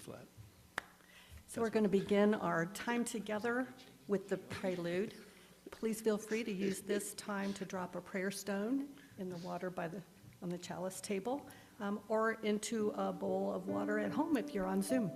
flat. So we're going to begin our time together with the prelude. Please feel free to use this time to drop a prayer stone in the water on the chalice table, or into a bowl of water at home if you're on Zoom.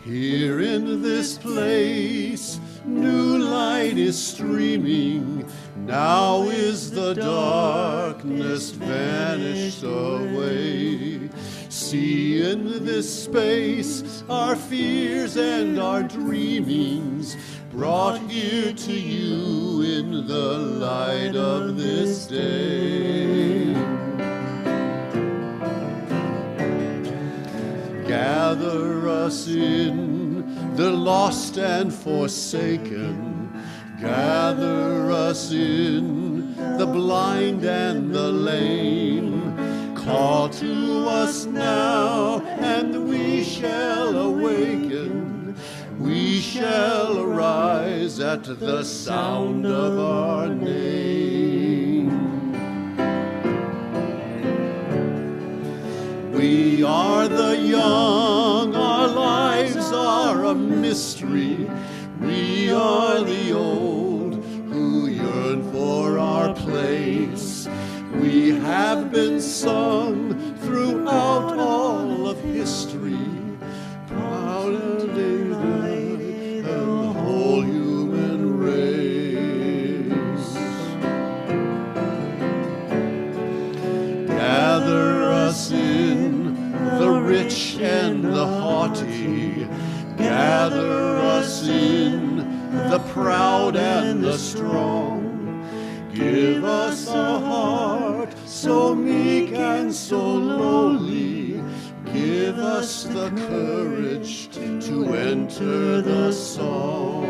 Here in this place, new light is streaming. Now is the darkness vanished away. See in this space our fears and our dreamings, brought here to you in the light of this day. Gather us in, the lost and forsaken. Gather us in, the blind and the lame. Call to us now, and we shall awaken. We shall arise at the sound of our name. We are the young, our lives are a mystery. We are the old who yearn for our place. We have been sung throughout all of history, proud and united, the whole human race. Gather us in, the rich and the haughty. Gather us in, the proud and the strong. Give us a heart so meek and so lowly. Give us the courage to enter the song.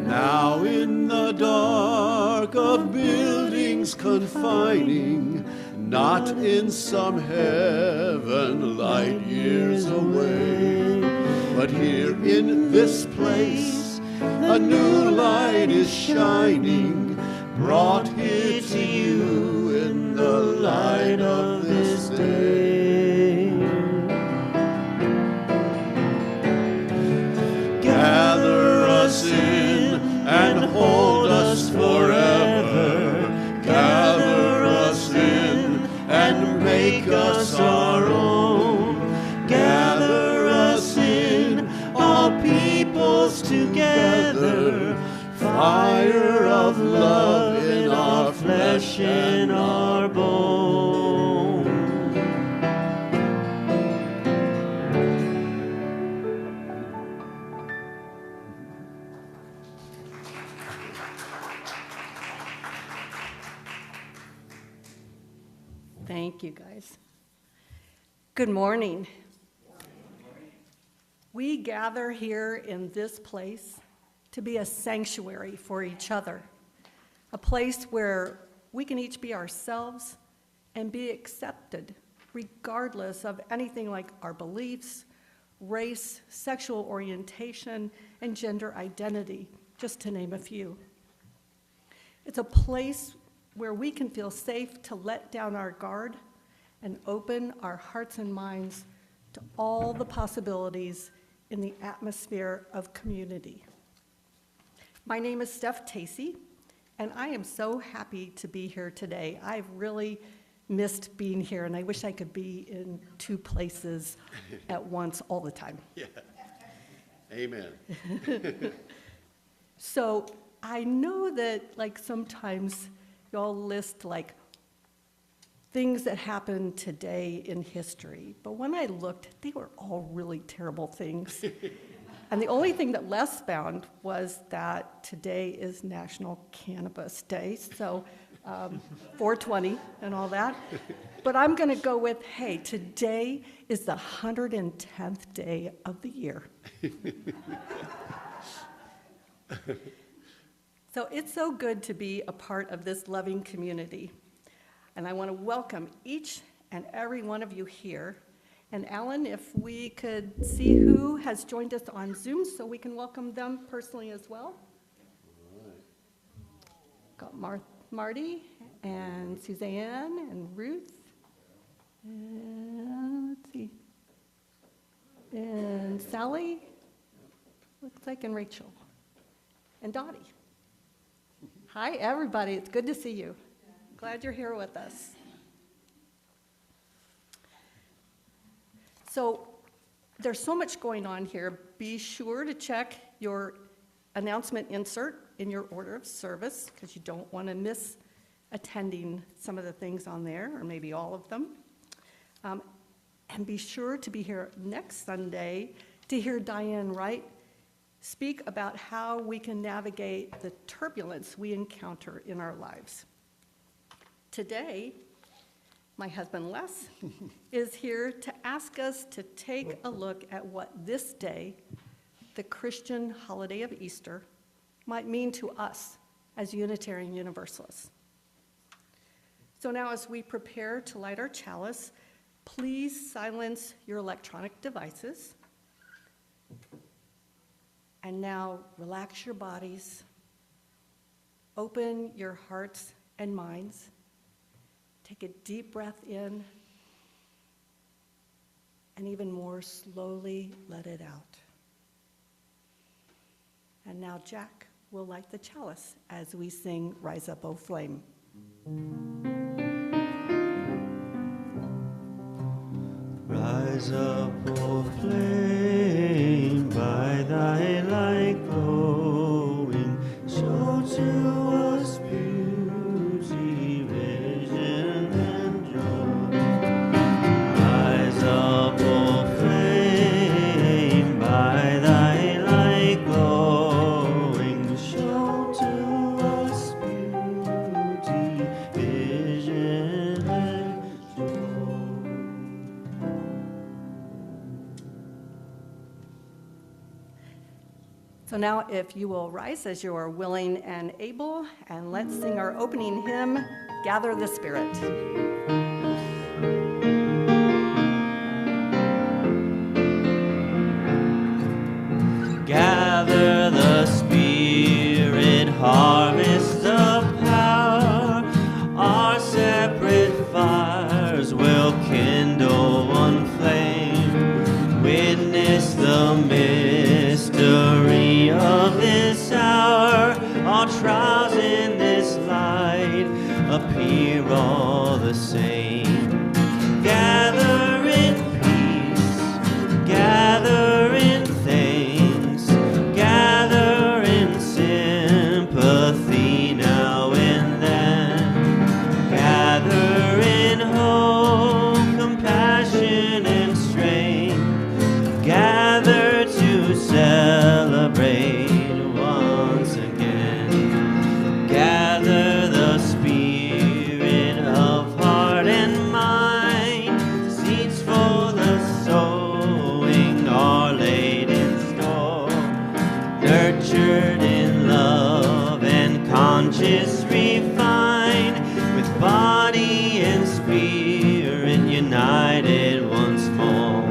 Now in the dark of buildings confining, not in some heaven light years away, but here in this place a new light is shining, brought here to you in the light of this day. Gather us in and hold us forever. Gather us in and make us our own. Gather us in, all peoples together. Fire of love in our flesh and our bone. Thank you, guys. Good morning. We gather here in this place to be a sanctuary for each other, a place where we can each be ourselves and be accepted, regardless of anything like our beliefs, race, sexual orientation, and gender identity, just to name a few. It's a place where we can feel safe to let down our guard and open our hearts and minds to all the possibilities in the atmosphere of community. My name is Tacy, and I am so happy to be here today. I've really missed being here, and I wish I could be in two places at once all the time. Yeah. Amen. So I know that, like, sometimes y'all list, like, things that happened today in history, but when I looked, they were all really terrible things. And the only thing that Les found was that today is National Cannabis Day, so 420 and all that. But I'm going to go with, hey, today is the 110th day of the year. So it's so good to be a part of this loving community. And I want to welcome each and every one of you here And Alan, if we could see who has joined us on Zoom so we can welcome them personally as well. Got Marty and Suzanne and Ruth. And let's see. And Sally, looks like, and Rachel. And Dottie. Hi, everybody. It's good to see you. Glad you're here with us. So there's so much going on here. Be sure to check your announcement insert in your order of service because you don't want to miss attending some of the things on there, or maybe all of them. And be sure to be here next Sunday to hear Diane Wright speak about how we can navigate the turbulence we encounter in our lives. Today, my husband Les is here to ask us to take a look at what this day, the Christian holiday of Easter, might mean to us as Unitarian Universalists. So now as we prepare to light our chalice, please silence your electronic devices. And now relax your bodies, open your hearts and minds. Take a deep breath in, and even more slowly let it out. And now Jack will light the chalice as we sing Rise Up, O Flame. Rise up, O flame, by thy light glowing, show to us beauty, vision, and joy. Rise up, O flame, by thy light glowing, show to us beauty, vision, and joy. So now if you will rise as you are willing and able, and let's sing our opening hymn, Gather the Spirit. Gather the Spirit, harvest of power. Our separate fires will kindle one flame. Witness the mystery of this hour. All trials in this light appear all the same. Gather in peace, gather in thanks, gather in sympathy now and then. Gather in hope, compassion, and strength. Gather to celebrate once again. Gather the spirit of heart and mind. Seeds for the sowing are laid in store. Nurtured in love and conscious refined, with body and spirit united once more.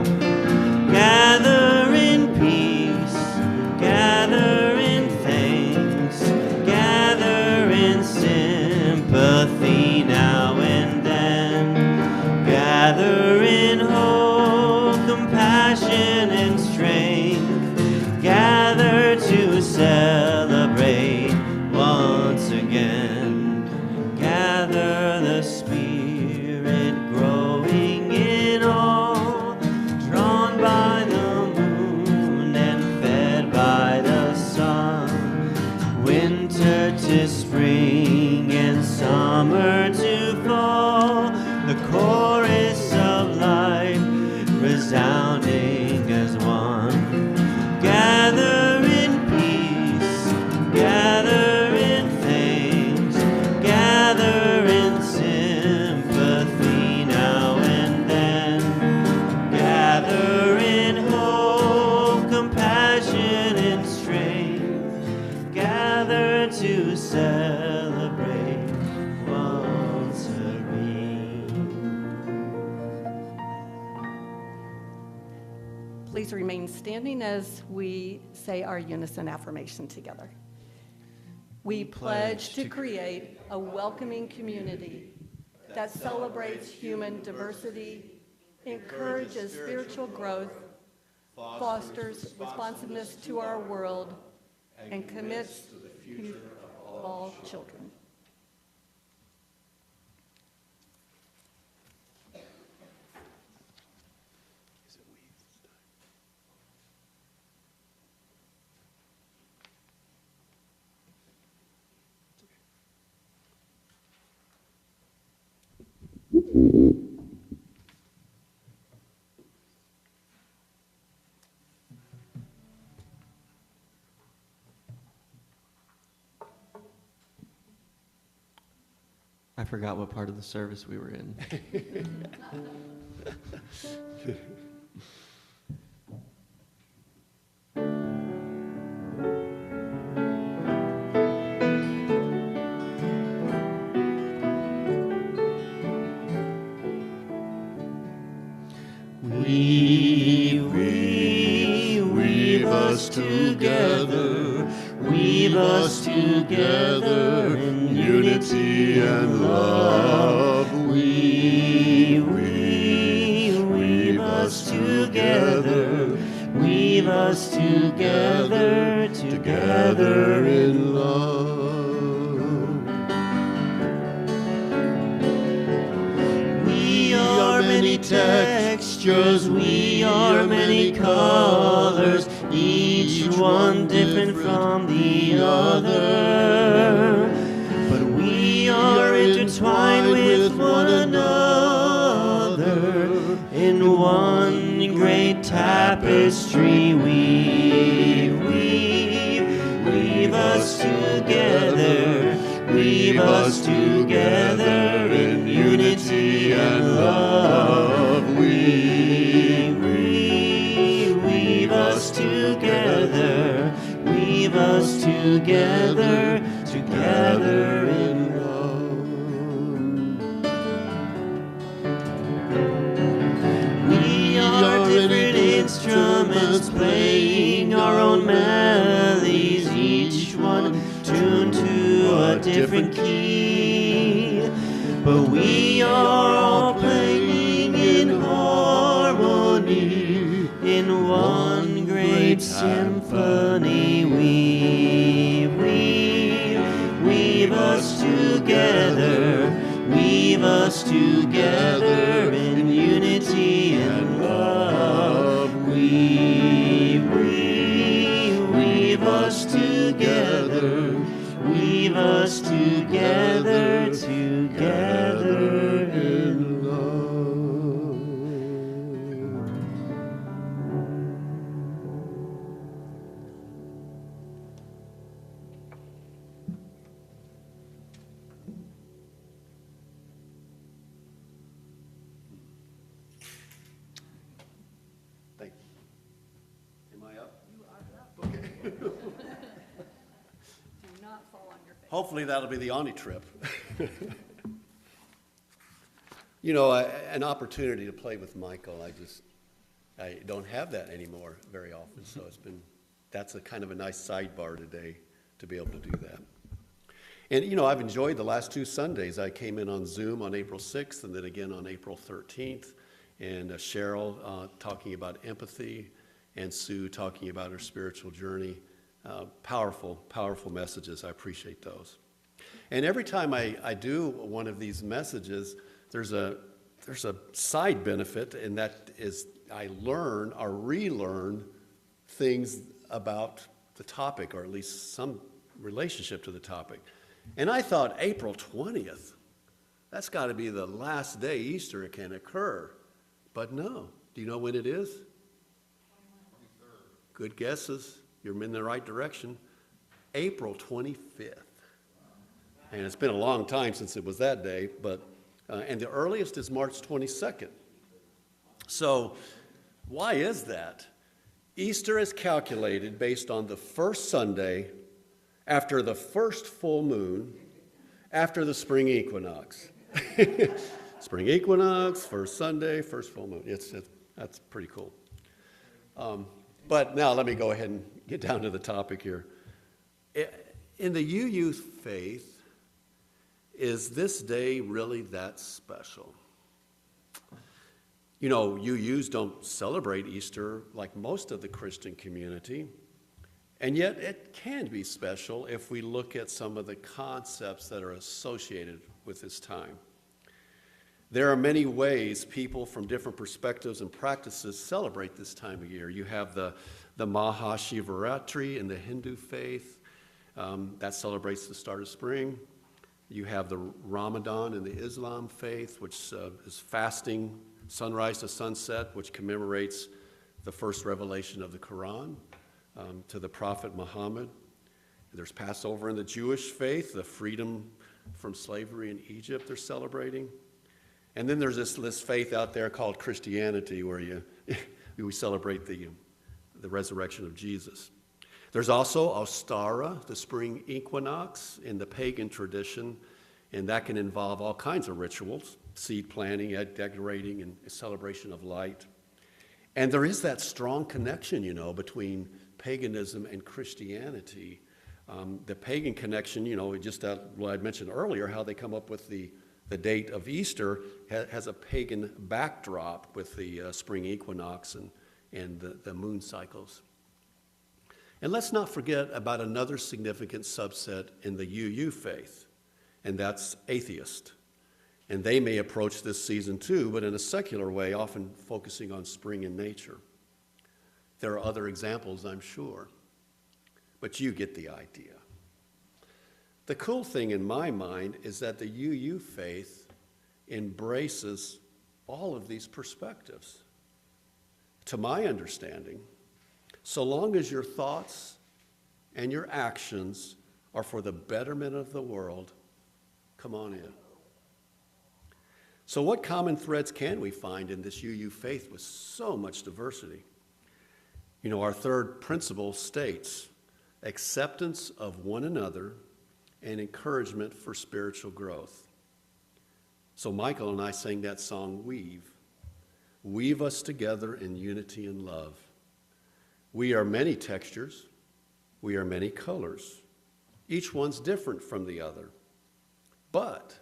Gather in peace, gather in thanks, gather in sympathy now and then. Gather in hope, compassion, and strength. Gather to celebrate once again. Gather the Spirit growing in all, drawn by the moon and fed by the sun. Winter to spring and summer to fall. The chorus of life resounding as one. Gather in peace, Please remain standing as we say our unison affirmation together. We pledge to create a welcoming community that celebrates human diversity, encourages spiritual growth, fosters responsiveness to our world, and commits to the future of all children. I forgot what part of the service we were in. Weave us together, weave us together in unity and love. Weave us together, weave us together, together in love. We are many textures, we are many colors, each one different from the other. But we are intertwined with one another in one great tapestry. Weave us together, weave us together in unity and love. Weave us together, weave us together, together in love. We are different instruments playing our own melodies, each one tuned to a different key. But we are all playing in harmony, in one great symphony. Weave us together, weave us together in unity and love. Weave us together, weave us together, together in love. Thank you. Am I up? You are up. Okay. Do not fall on your face. Hopefully that'll be the Ani trip. You know, an opportunity to play with Michael, I don't have that anymore very often, so that's a kind of a nice sidebar today to be able to do that. And, you know, I've enjoyed the last 2 Sundays. I came in on Zoom on April 6th and then again on April 13th, and Cheryl talking about empathy and Sue talking about her spiritual journey. Powerful, powerful messages. I appreciate those. And every time I do one of these messages, there's a side benefit, and that is I learn or relearn things about the topic, or at least some relationship to the topic. And I thought April 20th, that's got to be the last day Easter can occur. But no. Do you know when it is? 23rd. Good guesses. You're in the right direction. April 25th. And it's been a long time since it was that day, but and the earliest is March 22nd. So why is that? Easter is calculated based on the first Sunday after the first full moon after the spring equinox. Spring equinox, first Sunday, first full moon. That's pretty cool. But now let me go ahead and get down to the topic here. In the UU faith, is this day really that special? You know, UUs don't celebrate Easter like most of the Christian community, and yet it can be special if we look at some of the concepts that are associated with this time. There are many ways people from different perspectives and practices celebrate this time of year. You have the Mahashivaratri in the Hindu faith. That celebrates the start of spring. You have the Ramadan in the Islam faith, which is fasting, sunrise to sunset, which commemorates the first revelation of the Quran to the Prophet Muhammad. There's Passover in the Jewish faith, the freedom from slavery in Egypt they're celebrating. And then there's this faith out there called Christianity, where we celebrate the resurrection of Jesus. There's also Ostara, the spring equinox in the pagan tradition, and that can involve all kinds of rituals, seed planting, decorating, and celebration of light. And there is that strong connection, you know, between paganism and Christianity. The pagan connection, you know, just what I mentioned earlier, how they come up with the date of Easter has a pagan backdrop with the spring equinox and the moon cycles. And let's not forget about another significant subset in the UU faith, and that's atheist. And they may approach this season too, but in a secular way, often focusing on spring and nature. There are other examples, I'm sure, but you get the idea. The cool thing in my mind is that the UU faith embraces all of these perspectives. To my understanding, so long as your thoughts and your actions are for the betterment of the world, come on in. So what common threads can we find in this UU faith with so much diversity? You know, our third principle states acceptance of one another and encouragement for spiritual growth. So Michael and I sang that song, Weave us together in unity and love. We are many textures, we are many colors. Each one's different from the other, but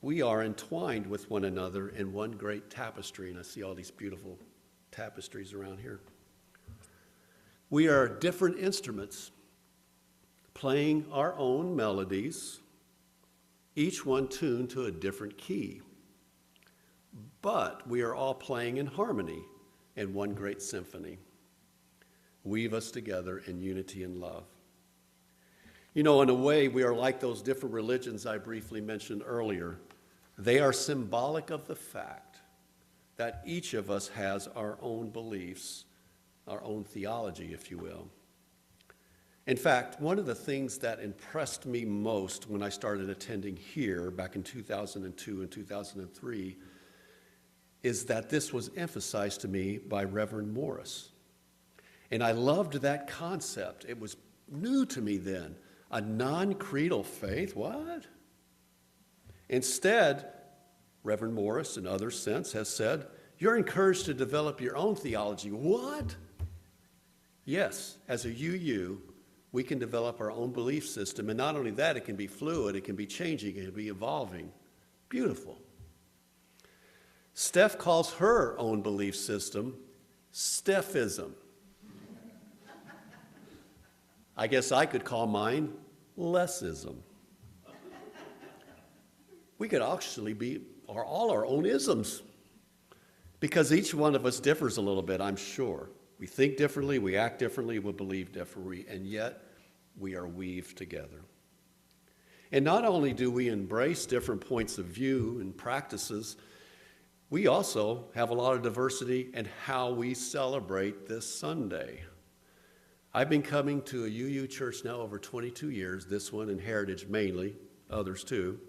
we are entwined with one another in one great tapestry, and I see all these beautiful tapestries around here. We are different instruments, playing our own melodies, each one tuned to a different key. But we are all playing in harmony in one great symphony. Weave us together in unity and love. You know, in a way, we are like those different religions I briefly mentioned earlier. They are symbolic of the fact that each of us has our own beliefs, our own theology, if you will. In fact, one of the things that impressed me most when I started attending here back in 2002 and 2003 is that this was emphasized to me by Reverend Morris. And I loved that concept. It was new to me then. A non-creedal faith? What? Instead, Reverend Morris, in others since, has said, you're encouraged to develop your own theology. What? Yes, as a UU, we can develop our own belief system. And not only that, it can be fluid, it can be changing, it can be evolving. Beautiful. Steph calls her own belief system Stephism. I guess I could call mine lessism. We could actually be all our own isms, because each one of us differs a little bit, I'm sure. We think differently, we act differently, we believe differently, and yet we are weaved together. And not only do we embrace different points of view and practices, we also have a lot of diversity in how we celebrate this Sunday. I've been coming to a UU church now over 22 years, this one in Heritage mainly, others too,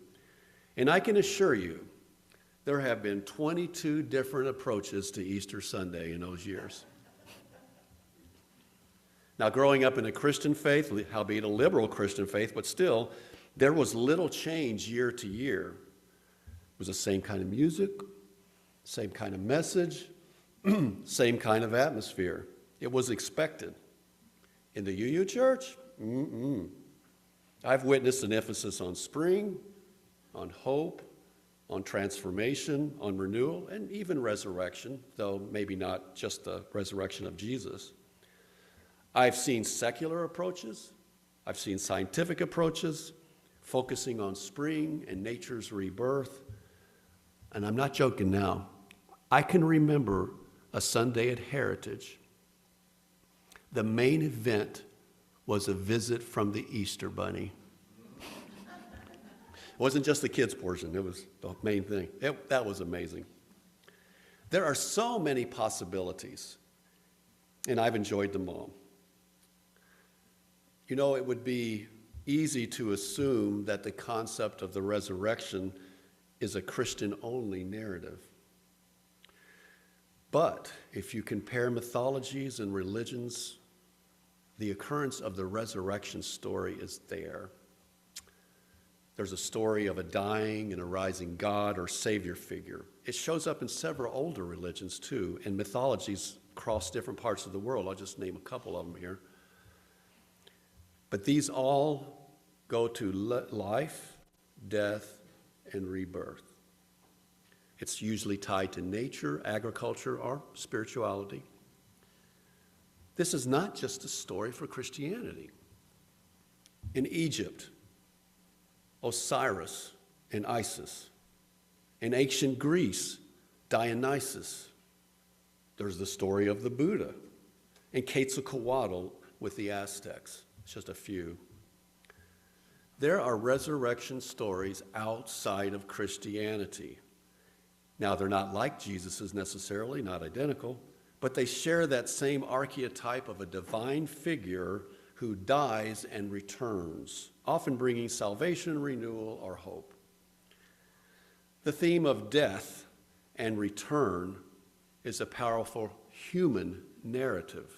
and I can assure you there have been 22 different approaches to Easter Sunday in those years. Now, growing up in a Christian faith, albeit a liberal Christian faith, but still, there was little change year to year. It was the same kind of music, same kind of message, same kind of atmosphere. It was expected. In the UU Church, I've witnessed an emphasis on spring, on hope, on transformation, on renewal, and even resurrection, though maybe not just the resurrection of Jesus. I've seen secular approaches. I've seen scientific approaches, focusing on spring and nature's rebirth. And I'm not joking now. I can remember a Sunday at Heritage. The main event was a visit from the Easter Bunny. It wasn't just the kids' portion, it was the main thing. That was amazing. There are so many possibilities, and I've enjoyed them all. You know, it would be easy to assume that the concept of the resurrection is a Christian-only narrative. But if you compare mythologies and religions, the occurrence of the resurrection story is there. There's a story of a dying and a rising God or Savior figure. It shows up in several older religions too, and mythologies across different parts of the world. I'll just name a couple of them here. But these all go to life, death, and rebirth. It's usually tied to nature, agriculture, or spirituality. This is not just a story for Christianity. In Egypt, Osiris and Isis. In ancient Greece, Dionysus. There's the story of the Buddha. And Quetzalcoatl with the Aztecs. It's just a few. There are resurrection stories outside of Christianity. Now, they're not like Jesus's necessarily, not identical, but they share that same archetype of a divine figure who dies and returns, often bringing salvation, renewal, or hope. The theme of death and return is a powerful human narrative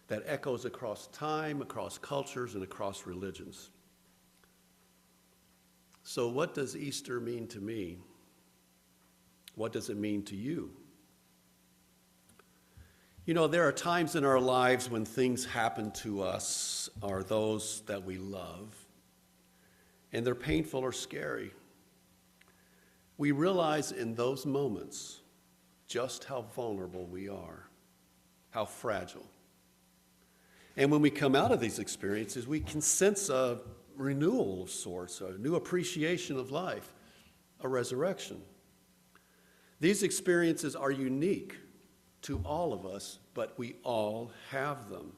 that echoes across time, across cultures, and across religions. So what does Easter mean to me? What does it mean to you? You know, there are times in our lives when things happen to us or those that we love, and they're painful or scary. We realize in those moments just how vulnerable we are, how fragile. And when we come out of these experiences, we can sense a renewal of sorts, a new appreciation of life, a resurrection. These experiences are unique to all of us, but we all have them.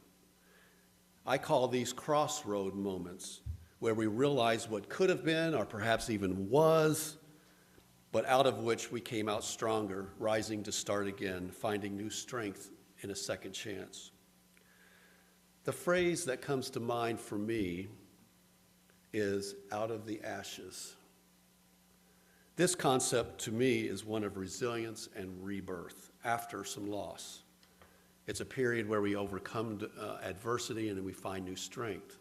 I call these crossroad moments where we realize what could have been or perhaps even was, but out of which we came out stronger, rising to start again, finding new strength in a second chance. The phrase that comes to mind for me is out of the ashes. This concept to me is one of resilience and rebirth after some loss. It's a period where we overcome adversity and we find new strength.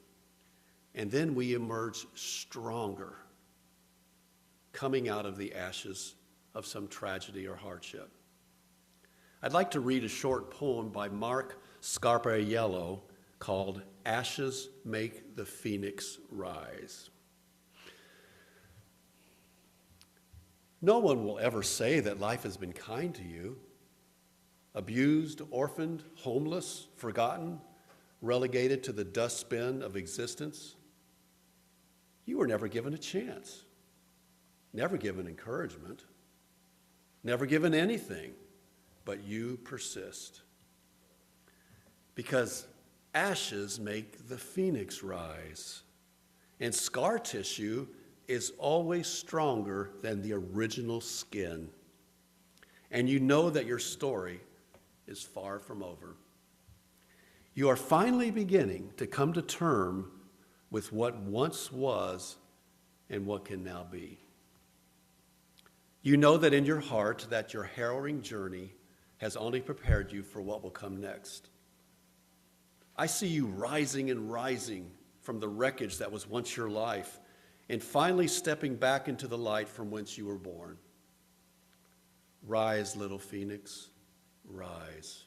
And then we emerge stronger, coming out of the ashes of some tragedy or hardship. I'd like to read a short poem by Mark Scarpaiello called Ashes Make the Phoenix Rise. No one will ever say that life has been kind to you. Abused, orphaned, homeless, forgotten, relegated to the dustbin of existence. You were never given a chance, never given encouragement, never given anything, but you persist. Because ashes make the phoenix rise, and scar tissue is always stronger than the original skin. And you know that your story is far from over. You are finally beginning to come to terms with what once was and what can now be. You know that in your heart that your harrowing journey has only prepared you for what will come next. I see you rising and rising from the wreckage that was once your life, and finally stepping back into the light from whence you were born. Rise, little phoenix, rise.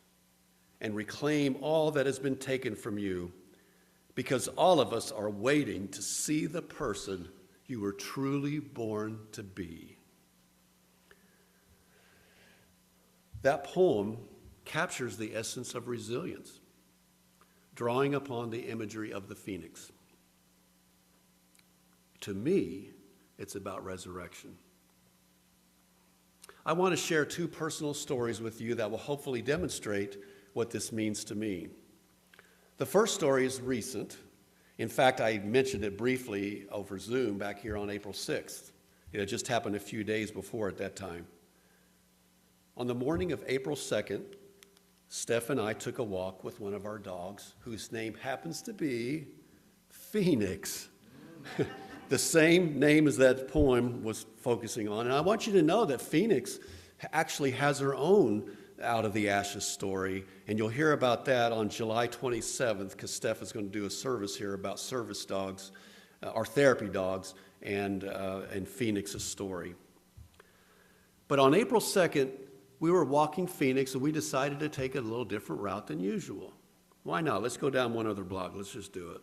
and reclaim all that has been taken from you, because all of us are waiting to see the person you were truly born to be. That poem captures the essence of resilience, drawing upon the imagery of the phoenix. To me, it's about resurrection. I want to share two personal stories with you that will hopefully demonstrate what this means to me. The first story is recent. In fact, I mentioned it briefly over Zoom back here on April 6th. It had just happened a few days before at that time. On the morning of April 2nd, Steph and I took a walk with one of our dogs, whose name happens to be Phoenix. The same name as that poem was focusing on. And I want you to know that Phoenix actually has her own Out of the Ashes story, and you'll hear about that on July 27th, because Steph is going to do a service here about service dogs, our therapy dogs, and Phoenix's story. But on April 2nd, we were walking Phoenix, and we decided to take a little different route than usual. Why not? Let's go down one other block. Let's just do it.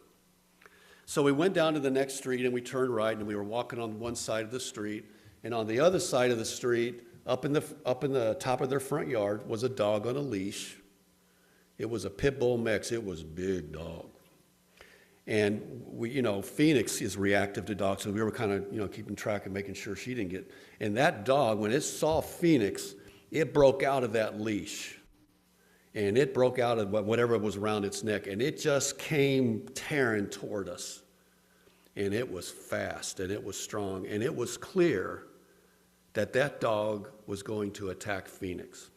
So we went down to the next street, and we turned right, and we were walking on one side of the street. And on the other side of the street, up in the top of their front yard, was a dog on a leash. It was a pit bull mix. It was a big dog. And we, Phoenix is reactive to dogs, so we were kind of, keeping track and making sure she didn't get. And that dog, when it saw Phoenix, it broke out of that leash. And it broke out of whatever was around its neck, and it just came tearing toward us. And it was fast, and it was strong, and it was clear that that dog was going to attack Phoenix.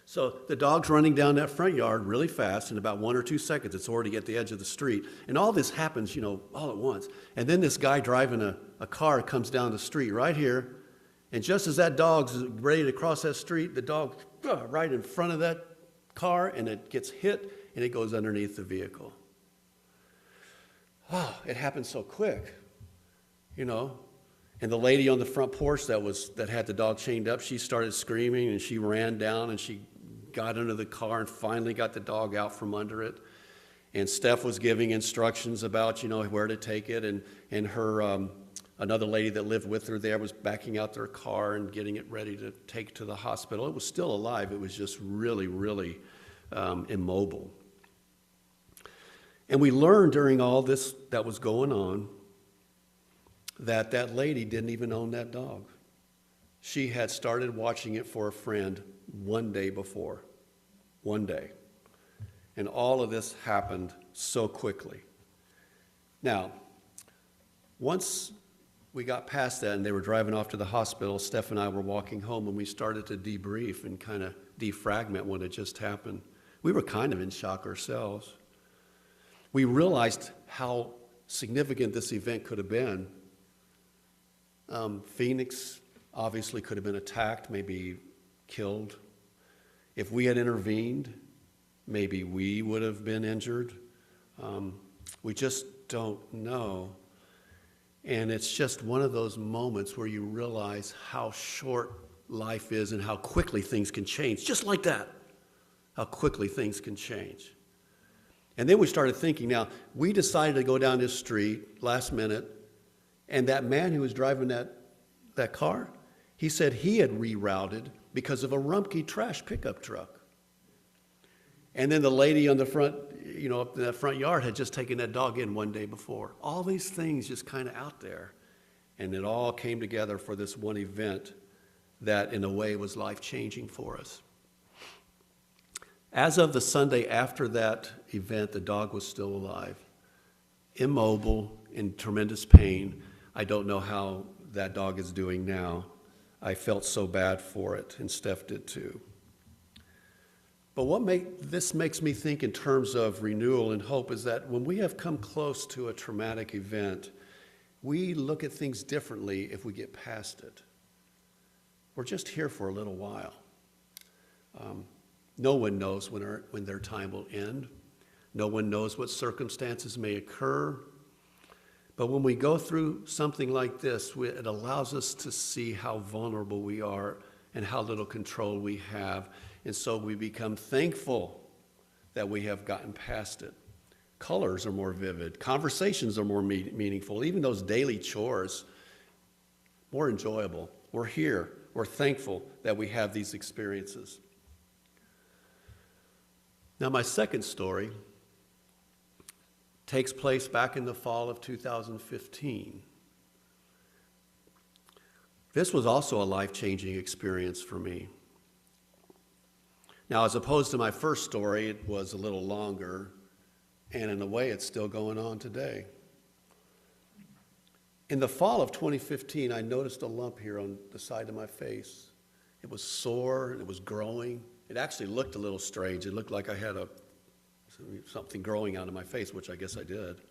So the dog's running down that front yard really fast. In about 1 or 2 seconds, it's already at the edge of the street. And all this happens, all at once. And then this guy driving a car comes down the street right here. And just as that dog's ready to cross that street, the dog right in front of that car, and it gets hit, and it goes underneath the vehicle. Wow, it happened so quick, And the lady on the front porch that had the dog chained up, she started screaming, and she ran down, and she got under the car and finally got the dog out from under it. And Steph was giving instructions about, where to take it, and her another lady that lived with her there was backing out their car and getting it ready to take to the hospital. It was still alive. It was just really, really immobile. And we learned during all this that was going on that lady didn't even own that dog. She had started watching it for a friend one day before. One day. And all of this happened so quickly. Now, once we got past that and they were driving off to the hospital, Steph and I were walking home, and we started to debrief and kind of defragment what had just happened. We were kind of in shock ourselves. We realized how significant this event could have been. Phoenix obviously could have been attacked, maybe killed. If we had intervened, maybe we would have been injured. We just don't know. And it's just one of those moments where you realize how short life is and how quickly things can change, just like that, how quickly things can change. And then we started thinking, now, we decided to go down this street last minute, and that man who was driving that car, he said he had rerouted because of a Rumpke trash pickup truck. And then the lady on the front, up in that front yard had just taken that dog in one day before. All these things just kind of out there. And it all came together for this one event that, in a way, was life-changing for us. As of the Sunday after that event, the dog was still alive, immobile, in tremendous pain. I don't know how that dog is doing now. I felt so bad for it, and Steph did too. But this makes me think in terms of renewal and hope is that when we have come close to a traumatic event, we look at things differently if we get past it. We're just here for a little while. No one knows when their time will end. No one knows what circumstances may occur. But when we go through something like this, it allows us to see how vulnerable we are and how little control we have. And so we become thankful that we have gotten past it. Colors are more vivid. Conversations are more meaningful. Even those daily chores, more enjoyable. We're here. We're thankful that we have these experiences. Now, my second story takes place back in the fall of 2015. This was also a life-changing experience for me. Now, as opposed to my first story, it was a little longer, and in a way, it's still going on today. In the fall of 2015, I noticed a lump here on the side of my face. It was sore, and it was growing. It actually looked a little strange. It looked like I had something growing out of my face, which I guess I did.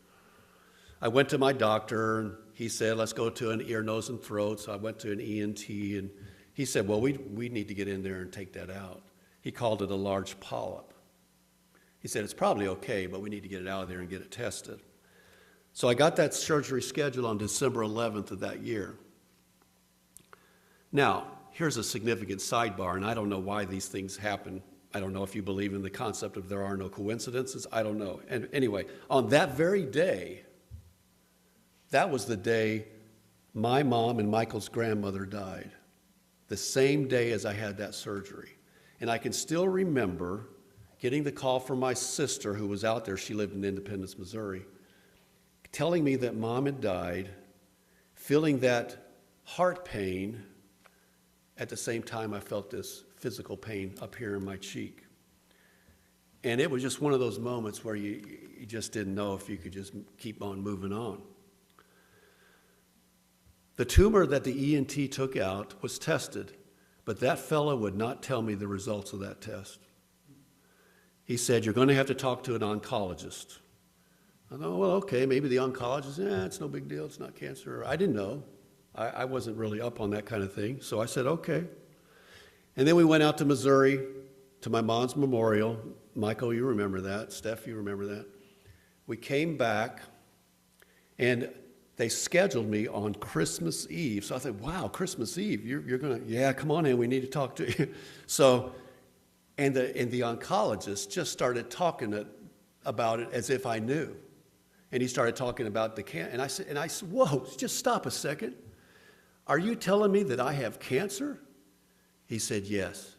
I went to my doctor, and he said, let's go to an ear, nose, and throat. So I went to an ENT, and he said, well, we need to get in there and take that out. He called it a large polyp. He said, it's probably okay, but we need to get it out of there and get it tested. So I got that surgery scheduled on December 11th of that year. Now, here's a significant sidebar, and I don't know why these things happen. I don't know if you believe in the concept of there are no coincidences. I don't know. And anyway, on that very day, that was the day my mom and Michael's grandmother died, the same day as I had that surgery. And I can still remember getting the call from my sister who was out there. She lived in Independence, Missouri, telling me that Mom had died, feeling that heart pain. At the same time, I felt this physical pain up here in my cheek. And it was just one of those moments where you just didn't know if you could just keep on moving on. The tumor that the ENT took out was tested, but that fellow would not tell me the results of that test. He said, you're going to have to talk to an oncologist. I thought, well, okay, maybe the oncologist, it's no big deal, it's not cancer. I didn't know. I wasn't really up on that kind of thing, so I said, okay. And then we went out to Missouri to my mom's memorial. Michael, you remember that. Steph, you remember that. We came back, and they scheduled me on Christmas Eve. So I thought, wow, Christmas Eve, you're going to, yeah, come on in, we need to talk to you. So, and the oncologist just started talking about it as if I knew. And he started talking about the cancer. And I said, whoa, just stop a second. Are you telling me that I have cancer? He said, yes.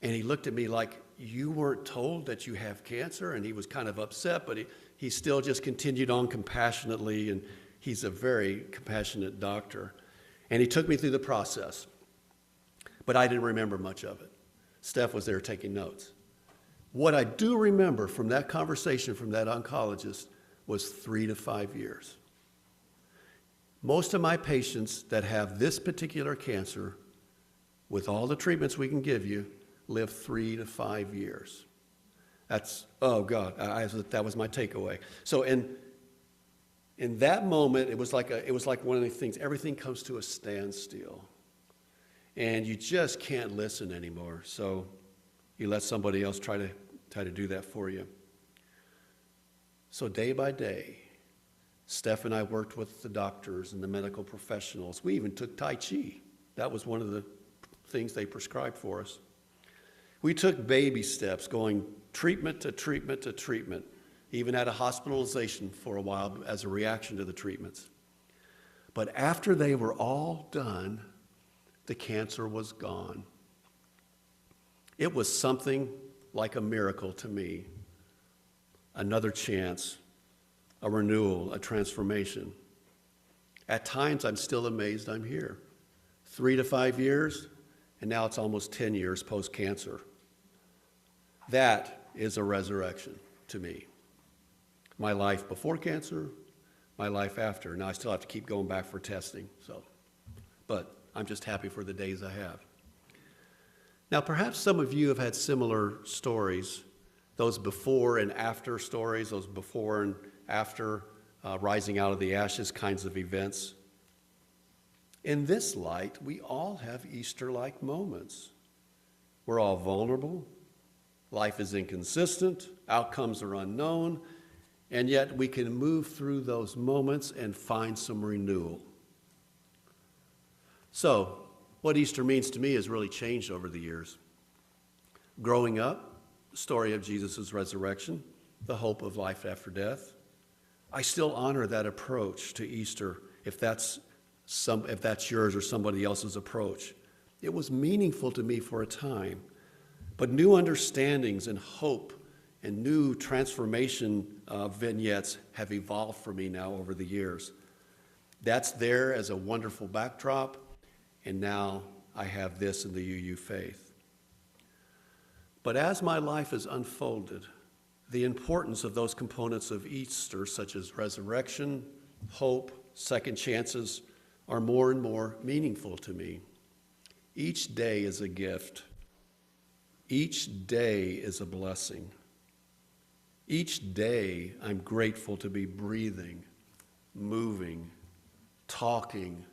And he looked at me like, you weren't told that you have cancer? And he was kind of upset, but he still just continued on compassionately, and he's a very compassionate doctor. And he took me through the process. But I didn't remember much of it. Steph was there taking notes. What I do remember from that conversation from that oncologist was 3 to 5 years. Most of my patients that have this particular cancer, with all the treatments we can give you, live 3 to 5 years. That's, oh God, that was my takeaway. So in that moment, it was like one of the things, everything comes to a standstill. And you just can't listen anymore. So you let somebody else try to do that for you. So day by day, Steph and I worked with the doctors and the medical professionals. We even took Tai Chi. That was one of the things they prescribed for us. We took baby steps, going treatment to treatment to treatment, even had a hospitalization for a while as a reaction to the treatments. But after they were all done, the cancer was gone. It was something like a miracle to me. Another chance, a renewal, a transformation. At times, I'm still amazed I'm here. 3 to 5 years, and now it's almost 10 years post-cancer. That is a resurrection to me. My life before cancer, my life after. Now, I still have to keep going back for testing, but I'm just happy for the days I have. Now, perhaps some of you have had similar stories, those before and after stories, those before and after rising out of the ashes kinds of events. In this light, we all have Easter-like moments. We're all vulnerable. Life is inconsistent. Outcomes are unknown. And yet we can move through those moments and find some renewal. So, what Easter means to me has really changed over the years. Growing up, the story of Jesus' resurrection, the hope of life after death. I still honor that approach to Easter, if that's yours or somebody else's approach. It was meaningful to me for a time, but new understandings and hope and new transformation vignettes have evolved for me now over the years. That's there as a wonderful backdrop, and now I have this in the UU faith. But as my life has unfolded, the importance of those components of Easter, such as resurrection, hope, second chances, are more and more meaningful to me. Each day is a gift. Each day is a blessing. Each day I'm grateful to be breathing, moving, talking,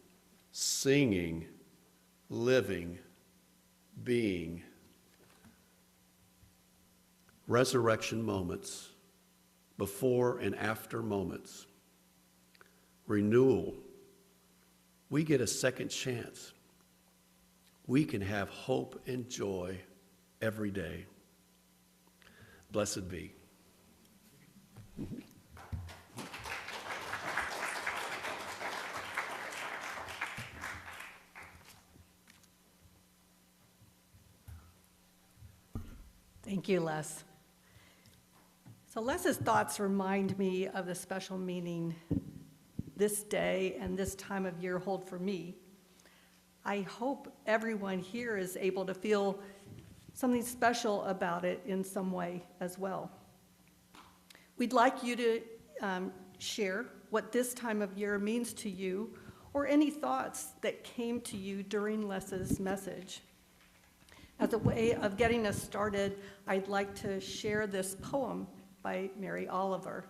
singing, living, being. Resurrection moments, before and after moments, renewal. We get a second chance. We can have hope and joy every day. Blessed be. Thank you, Les. So Les's thoughts remind me of the special meaning this day and this time of year hold for me. I hope everyone here is able to feel something special about it in some way as well. We'd like you to share what this time of year means to you, or any thoughts that came to you during Les's message. As a way of getting us started, I'd like to share this poem by Mary Oliver.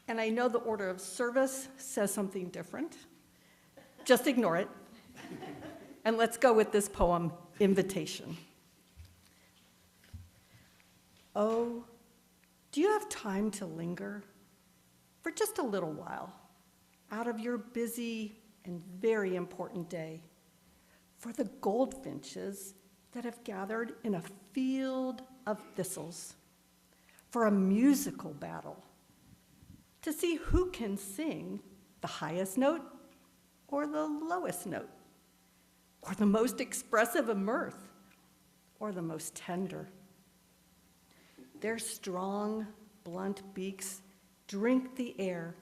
And I know the order of service says something different. Just ignore it. And let's go with this poem, Invitation. Oh, do you have time to linger for just a little while out of your busy and very important day for the goldfinches that have gathered in a field of thistles, for a musical battle, to see who can sing the highest note or the lowest note, or the most expressive of mirth, or the most tender. Their strong, blunt beaks drink the air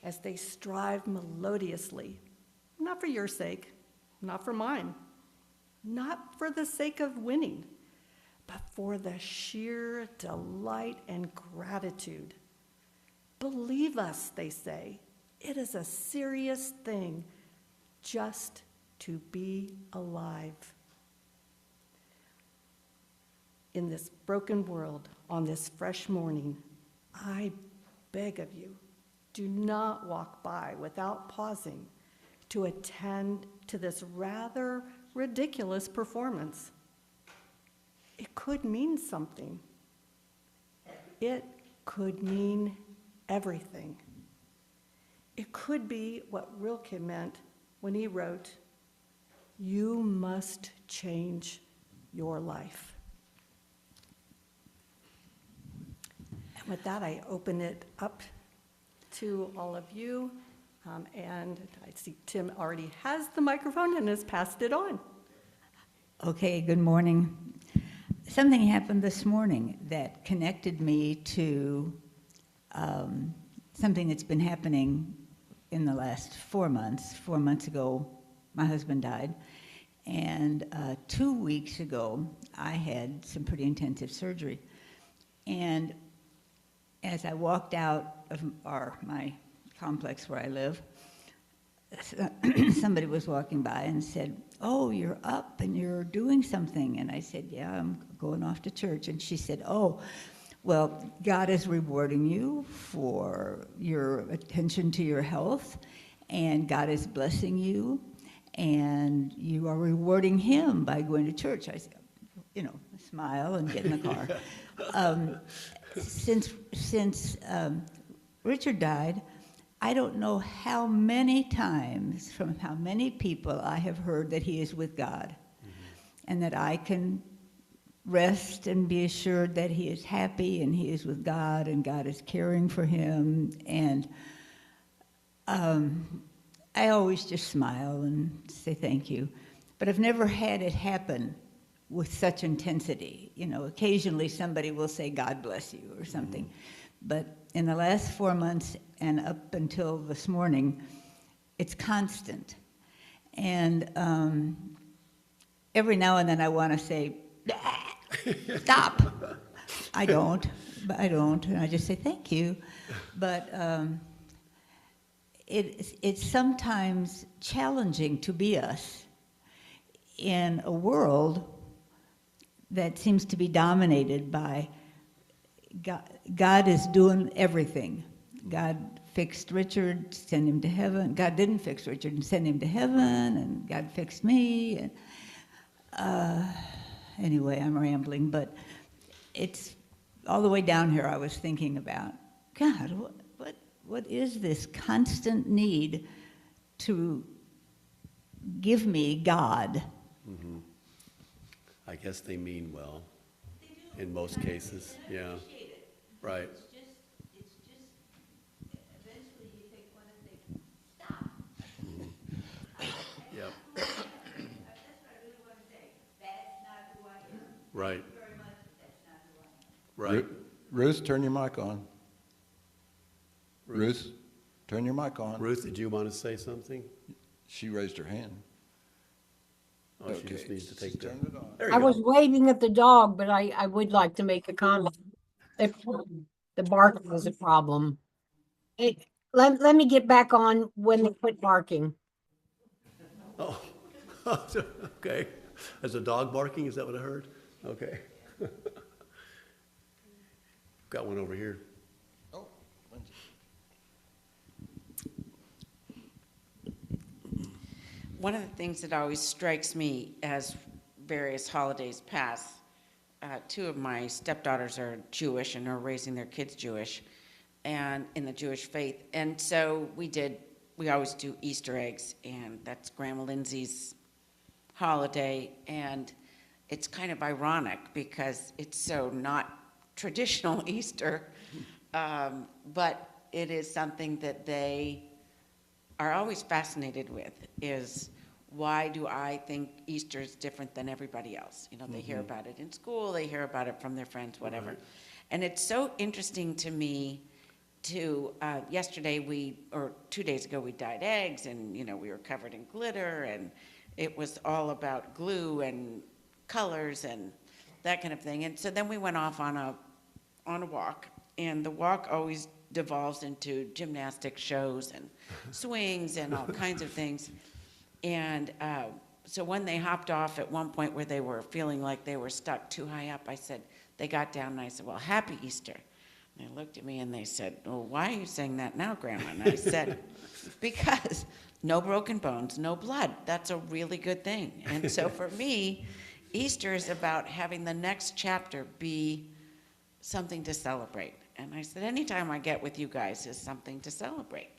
as they strive melodiously, not for your sake, not for mine, not for the sake of winning, but for the sheer delight and gratitude. Believe us, they say, it is a serious thing just to be alive. In this broken world, on this fresh morning, I beg of you, do not walk by without pausing to attend to this rather ridiculous performance. It could mean something. It could mean everything. It could be what Rilke meant when he wrote, "You must change your life." And with that, I open it up to all of you. And I see Tim already has the microphone and has passed it on. Okay, good morning. Something happened this morning that connected me to something that's been happening in the last 4 months. 4 months ago, my husband died, and 2 weeks ago, I had some pretty intensive surgery. And as I walked out of my complex where I live, somebody was walking by and said, "Oh, you're up and you're doing something." And I said, "Yeah, I'm going off to church." And she said, "Oh, well, God is rewarding you for your attention to your health, and God is blessing you, and you are rewarding him by going to church." I said, smile and get in the car. Since Richard died, I don't know how many times from how many people I have heard that he is with God, and that I can rest and be assured that he is happy and he is with God and God is caring for him. And I always just smile and say thank you. But I've never had it happen with such intensity. You know, occasionally somebody will say, God bless you, or something. But in the last 4 months and up until this morning, it's constant. And every now and then I want to say, stop. I don't, and I just say thank you. But it's sometimes challenging to be us in a world that seems to be dominated by God. God is doing everything. God fixed Richard, sent him to heaven. God didn't fix Richard and send him to heaven, and God fixed me. And anyway, I'm rambling, but it's all the way down here I was thinking about, God, what is this constant need to give me God? I guess they mean well in most cases, yeah. Right. It's just, eventually you think, one and think, stop. Yep. That's what I really want to say. That's not who I am. Right. Thank you very much, but that's not who I am. Right. Ruth, turn your mic on. Ruth, turn your mic on. Ruth, did you want to say something? She raised her hand. Oh, she just needs to take the. Turn it on. There I you go. was waving at the dog, but I would like to make a comment. If the barking was a problem. Let me get back on when they quit barking. Oh, okay. As a dog barking, is that what I heard? Okay. Got one over here. Oh, Lindsay. One of the things that always strikes me as various holidays pass, two of my stepdaughters are Jewish and are raising their kids Jewish and in the Jewish faith. And so we always do Easter eggs, and that's Grandma Lindsay's holiday. And it's kind of ironic because it's so not traditional Easter, but it is something that they are always fascinated with, is why do I think Easter is different than everybody else? You know, they hear about it in school, they hear about it from their friends, whatever. Right. And it's so interesting to me to, yesterday or 2 days ago, we dyed eggs, and, you know, we were covered in glitter, and it was all about glue and colors and that kind of thing. And so then we went off on a walk, and the walk always devolves into gymnastic shows and swings and all kinds of things. And so when they hopped off at one point where they were feeling like they were stuck too high up, I said, they got down and I said, well, happy Easter. And they looked at me and they said, well, why are you saying that now, Grandma? And I said, because no broken bones, no blood. That's a really good thing. And so for me, Easter is about having the next chapter be something to celebrate. And I said, anytime I get with you guys is something to celebrate.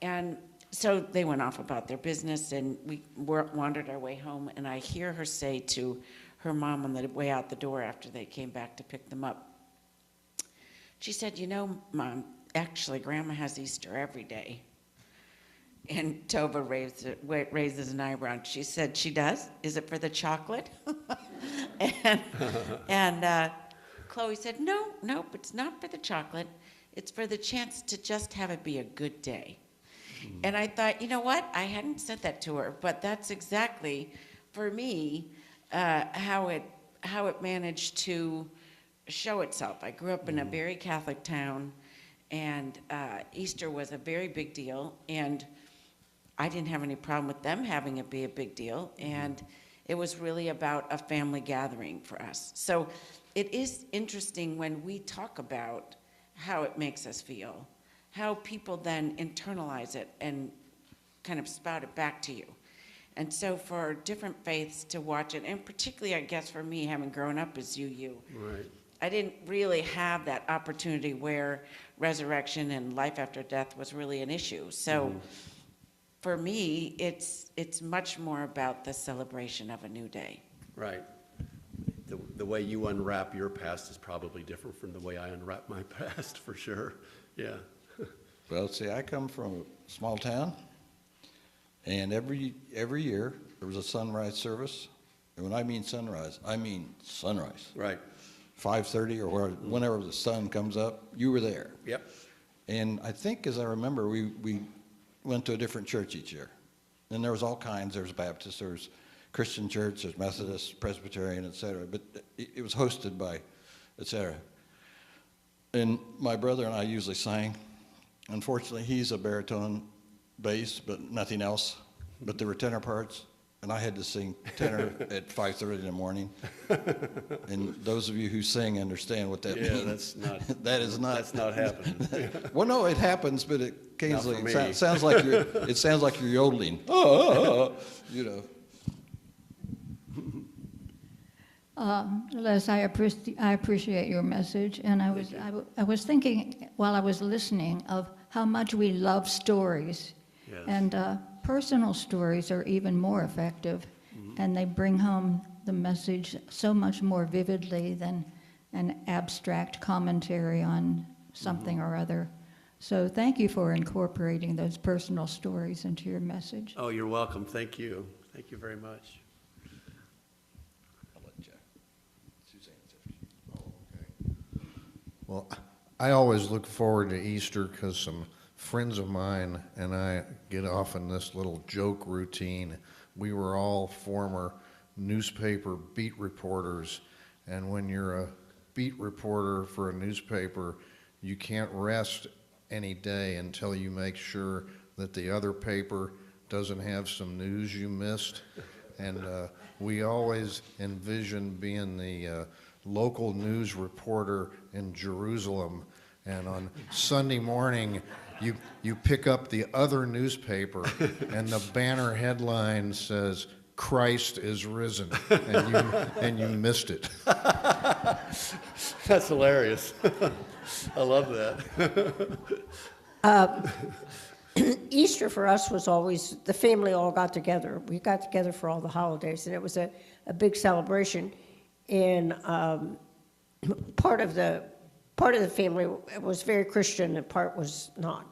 And so they went off about their business, and we wandered our way home, and I hear her say to her mom on the way out the door after they came back to pick them up, she said, you know, Mom, actually, Grandma has Easter every day. And Tova raises an eyebrow. She said, she does? Is it for the chocolate? and Chloe said, nope, it's not for the chocolate. It's for the chance to just have it be a good day. And I thought, you know what? I hadn't said that to her, but that's exactly, for me, how it managed to show itself. I grew up in a very Catholic town, and Easter was a very big deal, and I didn't have any problem with them having it be a big deal, and it was really about a family gathering for us. So it is interesting when we talk about how it makes us feel, how people then internalize it and kind of spout it back to you. And so for different faiths to watch it, and particularly, I guess, for me, having grown up as UU, Right. I didn't really have that opportunity where resurrection and life after death was really an issue. So for me, it's much more about the celebration of a new day. Right. The way you unwrap your past is probably different from the way I unwrap my past, for sure. Yeah. Well, see, I come from a small town, and every year there was a sunrise service. And when I mean sunrise, I mean sunrise. Right. 5:30 or whenever the sun comes up, you were there. Yep. And I think, as I remember, we went to a different church each year. And there was all kinds. There was Baptist, there was Christian church, there's Methodist, Presbyterian, et cetera. But it was hosted by, et cetera. And my brother and I usually sang. Unfortunately, he's a baritone bass, but nothing else. But there were tenor parts, and I had to sing tenor at 5:30 in the morning. And those of you who sing understand what that means. Yeah, that's not. That is not. That's not happening. Well, no, it happens, but it occasionally Not for me. sounds like you're. It sounds like you're yodeling. You know. Les, I appreciate your message, and I was thinking while I was listening of how much we love stories, Yes. and personal stories are even more effective, and they bring home the message so much more vividly than an abstract commentary on something or other. So thank you for incorporating those personal stories into your message. Oh, you're welcome. Thank you. Thank you very much. I'll let Jack. Suzanne. Well, I always look forward to Easter because some friends of mine and I get off in this little joke routine. We were all former newspaper beat reporters, and when you're a beat reporter for a newspaper, you can't rest any day until you make sure that the other paper doesn't have some news you missed. And we always envision being the local news reporter in Jerusalem, and on Sunday morning you pick up the other newspaper and the banner headline says Christ is risen, and you missed it. That's hilarious. I love that. Easter for us was always, the family all got together. We got together for all the holidays, and it was a big celebration. And part of the family was very Christian, and part was not.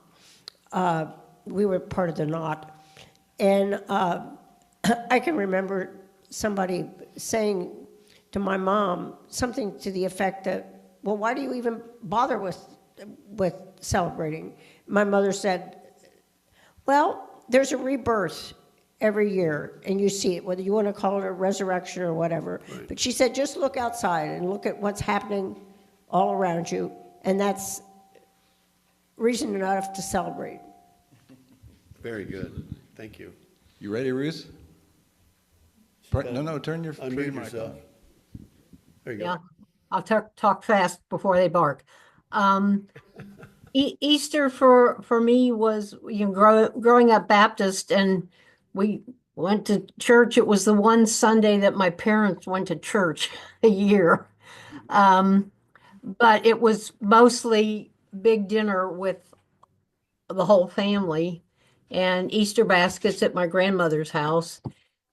We were part of the not. And I can remember somebody saying to my mom something to the effect that, well, why do you even bother with celebrating? My mother said, well, there's a rebirth every year, and you see it, whether you want to call it a resurrection or whatever. Right. But she said, just look outside and look at what's happening all around you, and that's reason enough to celebrate. Very good. Thank you. You ready, Ruth? No, turn your Unmute mic yourself. on. There you go. Yeah, I'll talk fast before they bark. Easter for me was, growing up Baptist, and we went to church. It was the one Sunday that my parents went to church a year. But it was mostly big dinner with the whole family and Easter baskets at my grandmother's house.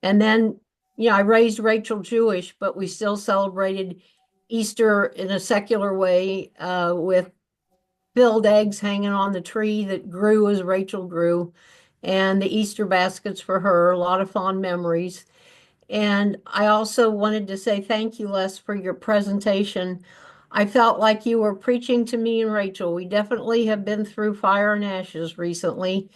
And then, I raised Rachel Jewish, but we still celebrated Easter in a secular way, with filled eggs hanging on the tree that grew as Rachel grew, and the Easter baskets for her, a lot of fond memories. And I also wanted to say thank you, Les, for your presentation. I felt like you were preaching to me and Rachel. We definitely have been through fire and ashes recently,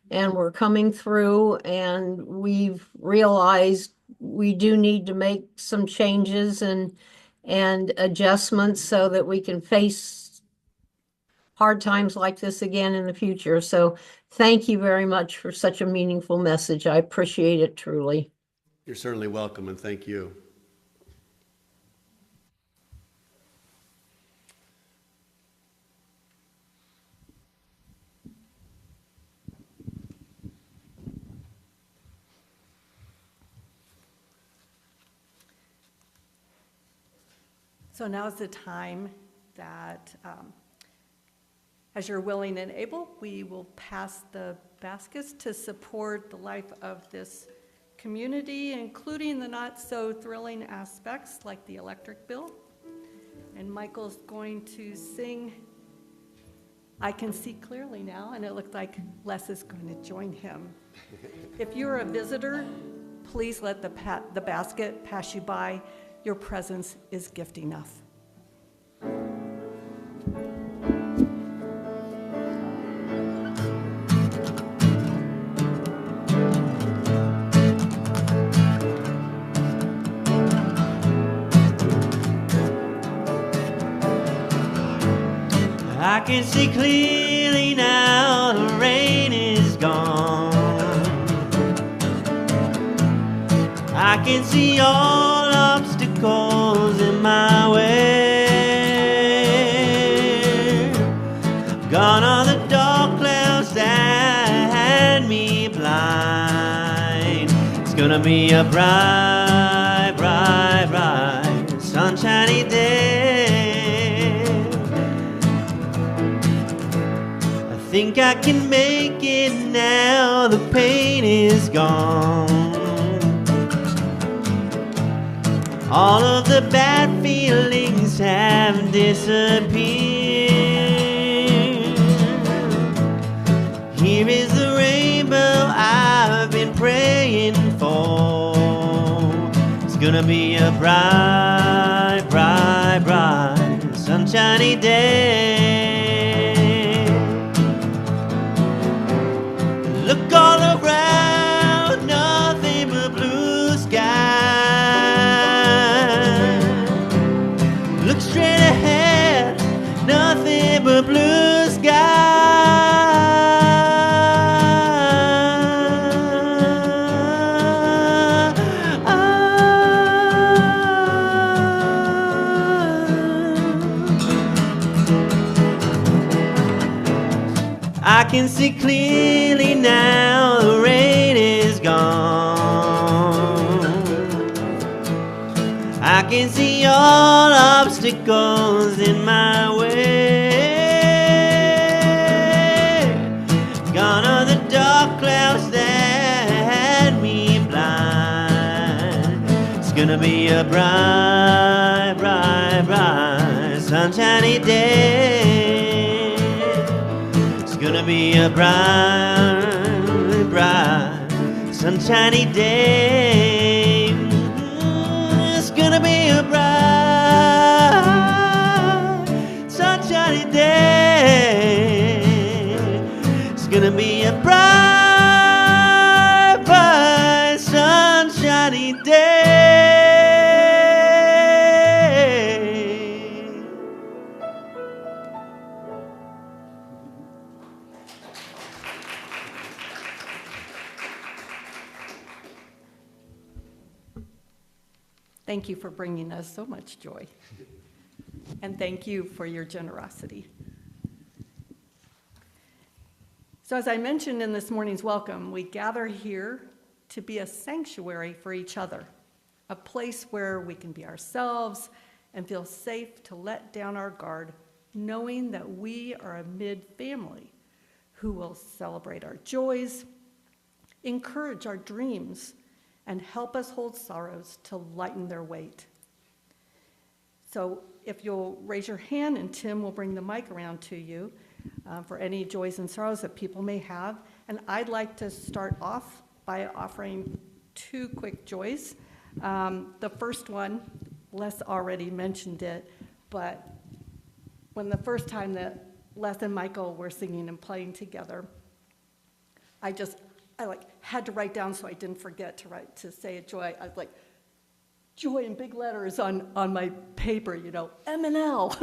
and we're coming through, and we've realized we do need to make some changes and adjustments so that we can face hard times like this again in the future. So thank you very much for such a meaningful message. I appreciate it truly. You're certainly welcome, and thank you. So now's the time that, as you're willing and able, we will pass the baskets to support the life of this community, including the not-so-thrilling aspects like the electric bill. And Michael's going to sing I Can See Clearly Now, and it looks like Les is going to join him. If you're a visitor, please let the basket pass you by. Your presence is gift enough. I can see clearly now the rain is gone. I can see all obstacles in my way. Gone are the dark clouds that had me blind. It's gonna be a bright, bright, bright, sunshiny day. I think I can make it now, the pain is gone. All of the bad feelings have disappeared. Here is the rainbow I've been praying for. It's gonna be a bright, bright, bright, sunshiny day. Look all around, nothing but blue sky. Look straight ahead, nothing but blue I can see clearly now, the rain is gone. I can see all obstacles in my way. Gone are the dark clouds that had me blind. It's gonna be a bright, bright, bright, sunshiny day. It's gonna be a bright, bright, sunshiny day. It's gonna be a bright, sunshiny day. It's gonna be a bright, bright, sunshiny day. Thank you for bringing us so much joy. And thank you for your generosity. So as I mentioned in this morning's welcome, we gather here to be a sanctuary for each other, a place where we can be ourselves and feel safe to let down our guard, knowing that we are amid family who will celebrate our joys, encourage our dreams, and help us hold sorrows to lighten their weight. So if you'll raise your hand, and Tim will bring the mic around to you for any joys and sorrows that people may have. And I'd like to start off by offering two quick joys. The first one, Les already mentioned it, but when the first time that Les and Michael were singing and playing together, I had to write down so I didn't forget to say a joy. I was like, joy in big letters on my paper, M&L.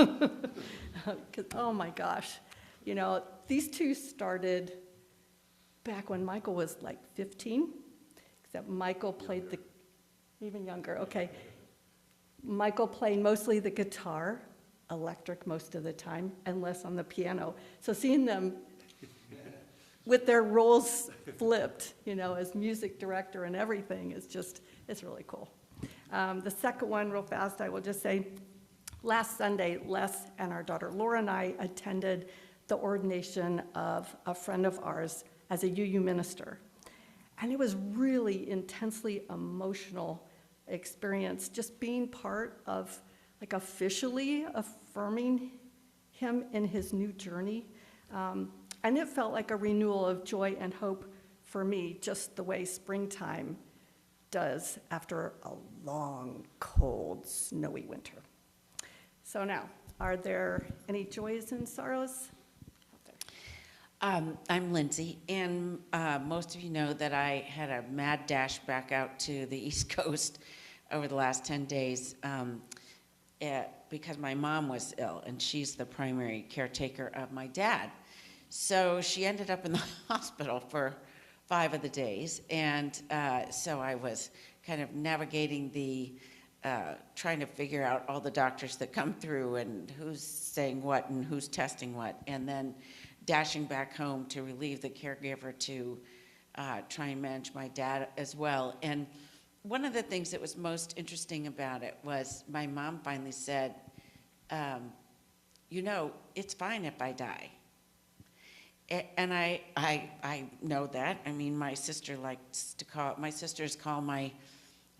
Because, oh my gosh, these two started back when Michael was like 15, except Michael played even younger, okay. Michael played mostly the guitar, electric most of the time, and Les on the piano. So seeing them with their roles flipped, as music director and everything, it's really cool. The second one, real fast, I will just say, Last Sunday, Les and our daughter Laura and I attended the ordination of a friend of ours as a UU minister. And it was really intensely emotional experience, just being part of, like, officially affirming him in his new journey. And it felt like a renewal of joy and hope for me, just the way springtime does after a long, cold, snowy winter. So now, are there any joys and sorrows? I'm Lindsay, and most of you know that I had a mad dash back out to the East Coast over the last 10 days because my mom was ill, and she's the primary caretaker of my dad. So she ended up in the hospital for 5 of the days, and so I was kind of navigating trying to figure out all the doctors that come through and who's saying what and who's testing what, and then dashing back home to relieve the caregiver to try and manage my dad as well. And one of the things that was most interesting about it was my mom finally said, it's fine if I die. And I know that. I mean, my sisters call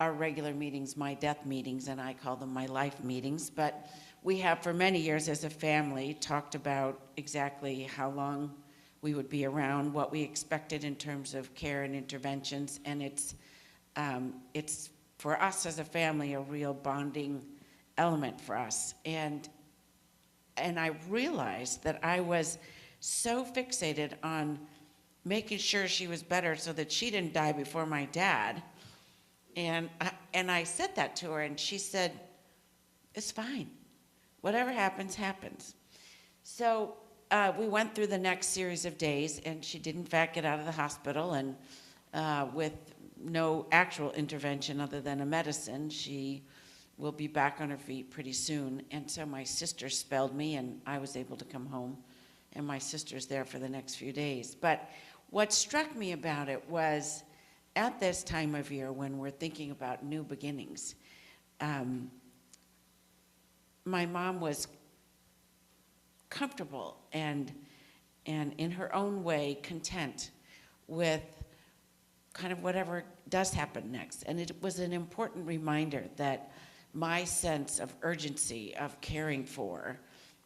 our regular meetings my death meetings, and I call them my life meetings. But we have for many years as a family talked about exactly how long we would be around, what we expected in terms of care and interventions, and it's for us as a family a real bonding element for us. And I realized that I was so fixated on making sure she was better so that she didn't die before my dad. And I said that to her, and she said, it's fine. Whatever happens, happens. So we went through the next series of days, and she did, in fact, get out of the hospital, and with no actual intervention other than a medicine, she will be back on her feet pretty soon. And so my sister spelled me, and I was able to come home, and my sister's there for the next few days. But what struck me about it was, at this time of year when we're thinking about new beginnings, my mom was comfortable and in her own way content with kind of whatever does happen next. And it was an important reminder that my sense of urgency of caring for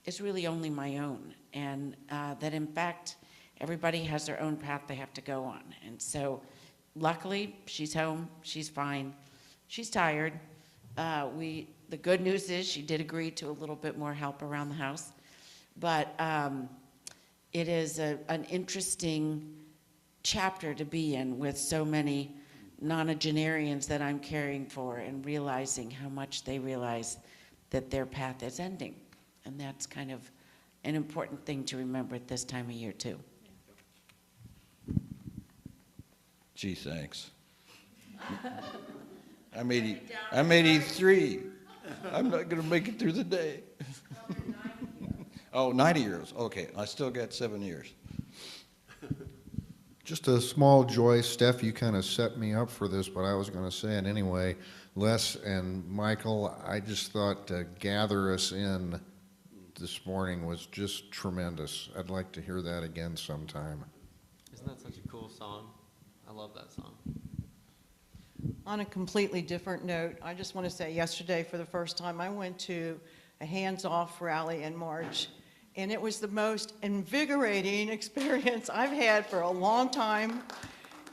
is really only my own, and that in fact everybody has their own path they have to go on. And so luckily, she's home, she's fine, she's tired. The good news is she did agree to a little bit more help around the house. But it is an interesting chapter to be in with so many nonagenarians that I'm caring for, and realizing how much they realize that their path is ending. And that's kind of an important thing to remember at this time of year, too. Gee, thanks. I'm 83. I'm not going to make it through the day. Oh, 90 years. Okay, I still got 7 years. Just a small joy, Steph, you kind of set me up for this, but I was going to say it anyway. Les and Michael, I just thought to gather us in this morning was just tremendous. I'd like to hear that again sometime. Isn't that such a cool song? I love that song. On a completely different note, I just want to say yesterday for the first time I went to a hands-off rally in March, and it was the most invigorating experience I've had for a long time.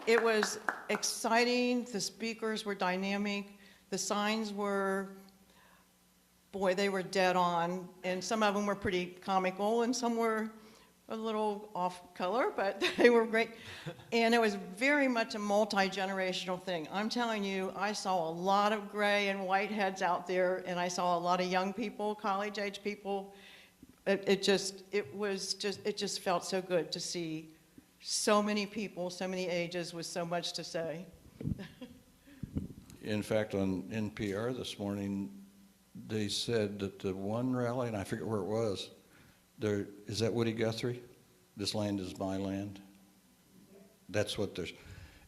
It was exciting, the speakers were dynamic, the signs were, boy, they were dead on, and some of them were pretty comical and some were a little off color, but they were great. And it was very much a multi-generational thing. I'm telling you, I saw a lot of gray and white heads out there, and I saw a lot of young people, college-age people. It just felt so good to see so many people, so many ages with so much to say. In fact, on NPR this morning, they said that the one rally, and I forget where it was, is that Woody Guthrie? This land is my land. That's what there's,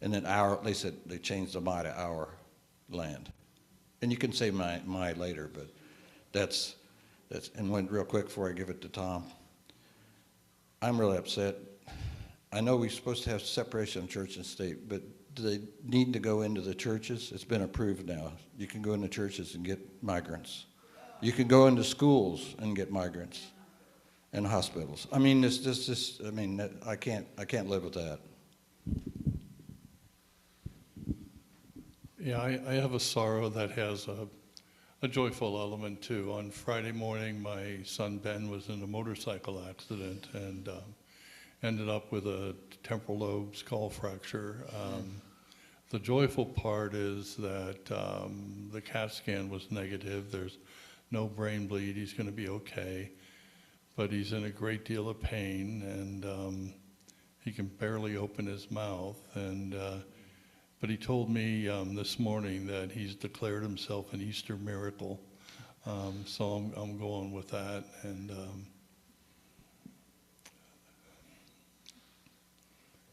and then they said they changed the my to our land. And you can say my later, but that's, And went real quick before I give it to Tom. I'm really upset. I know we're supposed to have separation of church and state, but do they need to go into the churches? It's been approved now. You can go into churches and get migrants. You can go into schools and get migrants and hospitals. I mean, I can't live with that. Yeah, I have a sorrow that has a joyful element too. On Friday morning, my son Ben was in a motorcycle accident and ended up with a temporal lobe skull fracture. The joyful part is that the CAT scan was negative. There's no brain bleed. He's going to be okay, but he's in a great deal of pain, and he can barely open his mouth. But he told me this morning that he's declared himself an Easter miracle. So I'm going with that. And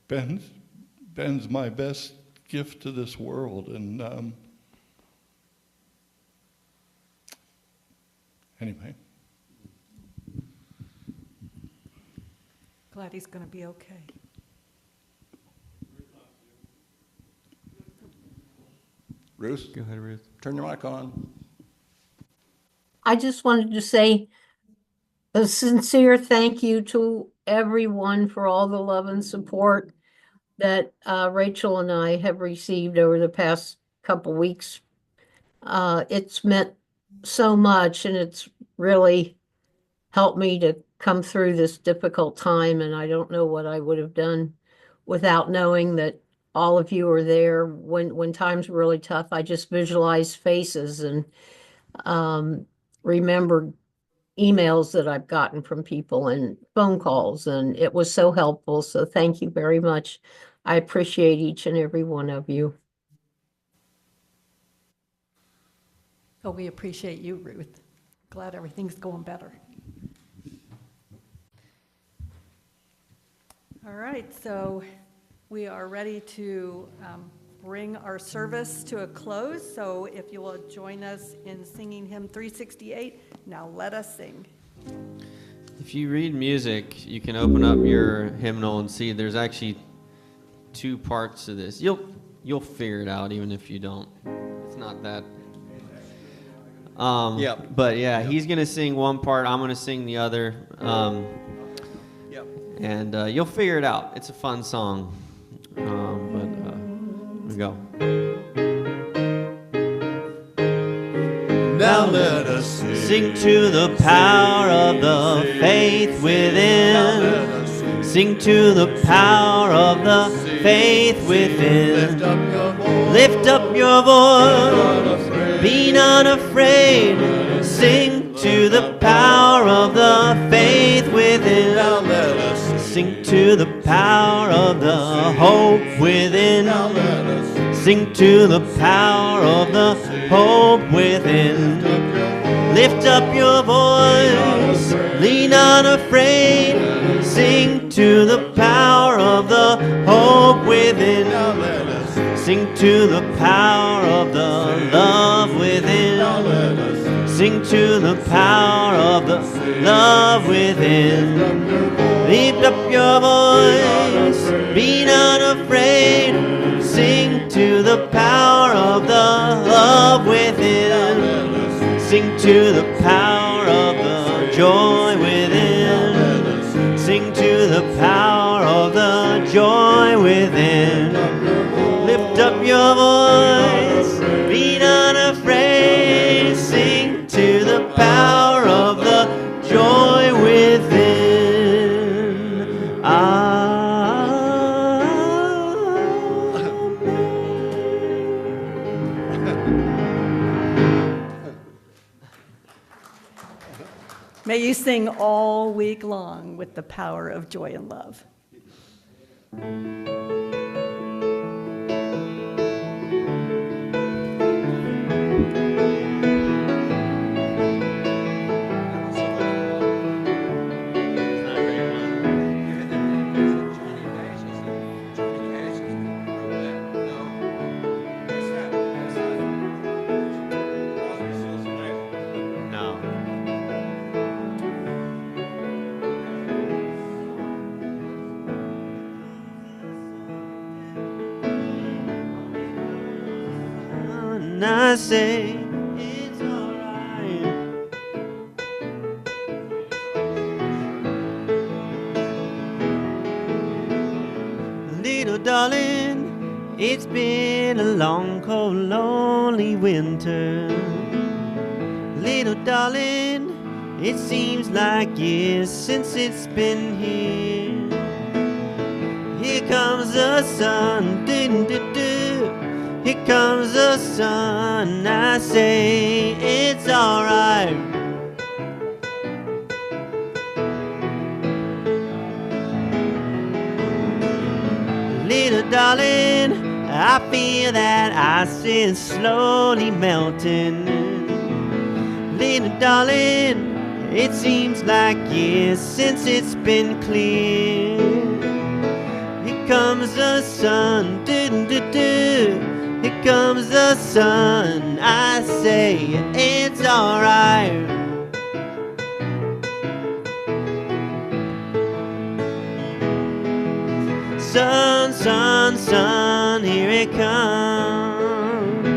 Ben's my best gift to this world. And anyway. Glad he's going to be okay. Ruth? Go ahead, Ruth. Turn your mic on. I just wanted to say a sincere thank you to everyone for all the love and support that Rachel and I have received over the past couple weeks. It's meant so much, and it's really helped me to come through this difficult time, and I don't know what I would have done without knowing that all of you are there when times were really tough. I just visualized faces and remembered emails that I've gotten from people and phone calls, and it was so helpful. So thank you very much. I appreciate each and every one of you. Oh, we appreciate you, Ruth. Glad everything's going better. All right, so we are ready to bring our service to a close. So if you will join us in singing hymn 368, Now Let Us Sing. If you read music, you can open up your hymnal and see there's actually two parts to this. You'll figure it out even if you don't. It's not that. But yeah, he's gonna sing one part. I'm gonna sing the other. And you'll figure it out. It's a fun song. Here we go. Now let us sing to the power of the faith within. Sing to the power of the faith within. Lift up your voice. Be not afraid. Sing to the power of the faith within. Sing to the power of the hope within. Sing to the power of the hope within. Lift up your voice, be not afraid. Sing to the power of the hope within. Sing to the power of the love within. Sing to the power of the love within. Lift up your voice, be not afraid. Sing to the power of the love within. Sing to the power of the joy within. Sing to the power of the joy within. Lift up your voice, be not afraid. Sing to the power of the joy within. May you sing all week long with the power of joy and love. sun. I say it's alright. Little darling, it's been a long, cold, lonely winter. Little darling, it seems like years since it's been here. Here comes the sun, do-do-do. Here comes the sun. I say it's alright. Little darling, I feel that ice is slowly melting. Little darling, it seems like years since it's been clear. Here comes the sun, do-do-do. Here comes the sun. I say it's alright. Sun, sun, sun, here it comes.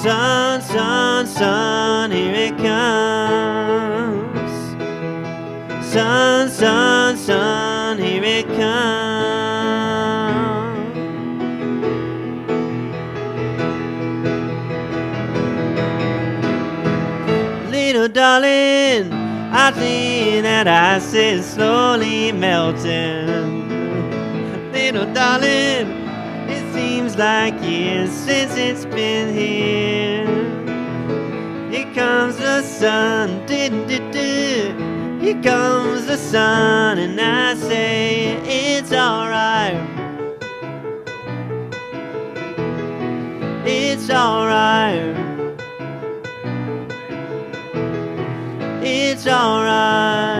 Sun, sun, sun, here it comes. Sun, sun, sun, here it comes. Little darling, I think that ice is slowly melting. Little darling, it seems like years since it's been here. Here comes the sun, do-do-do. Here comes the sun, and I say it's alright. It's alright. It's alright.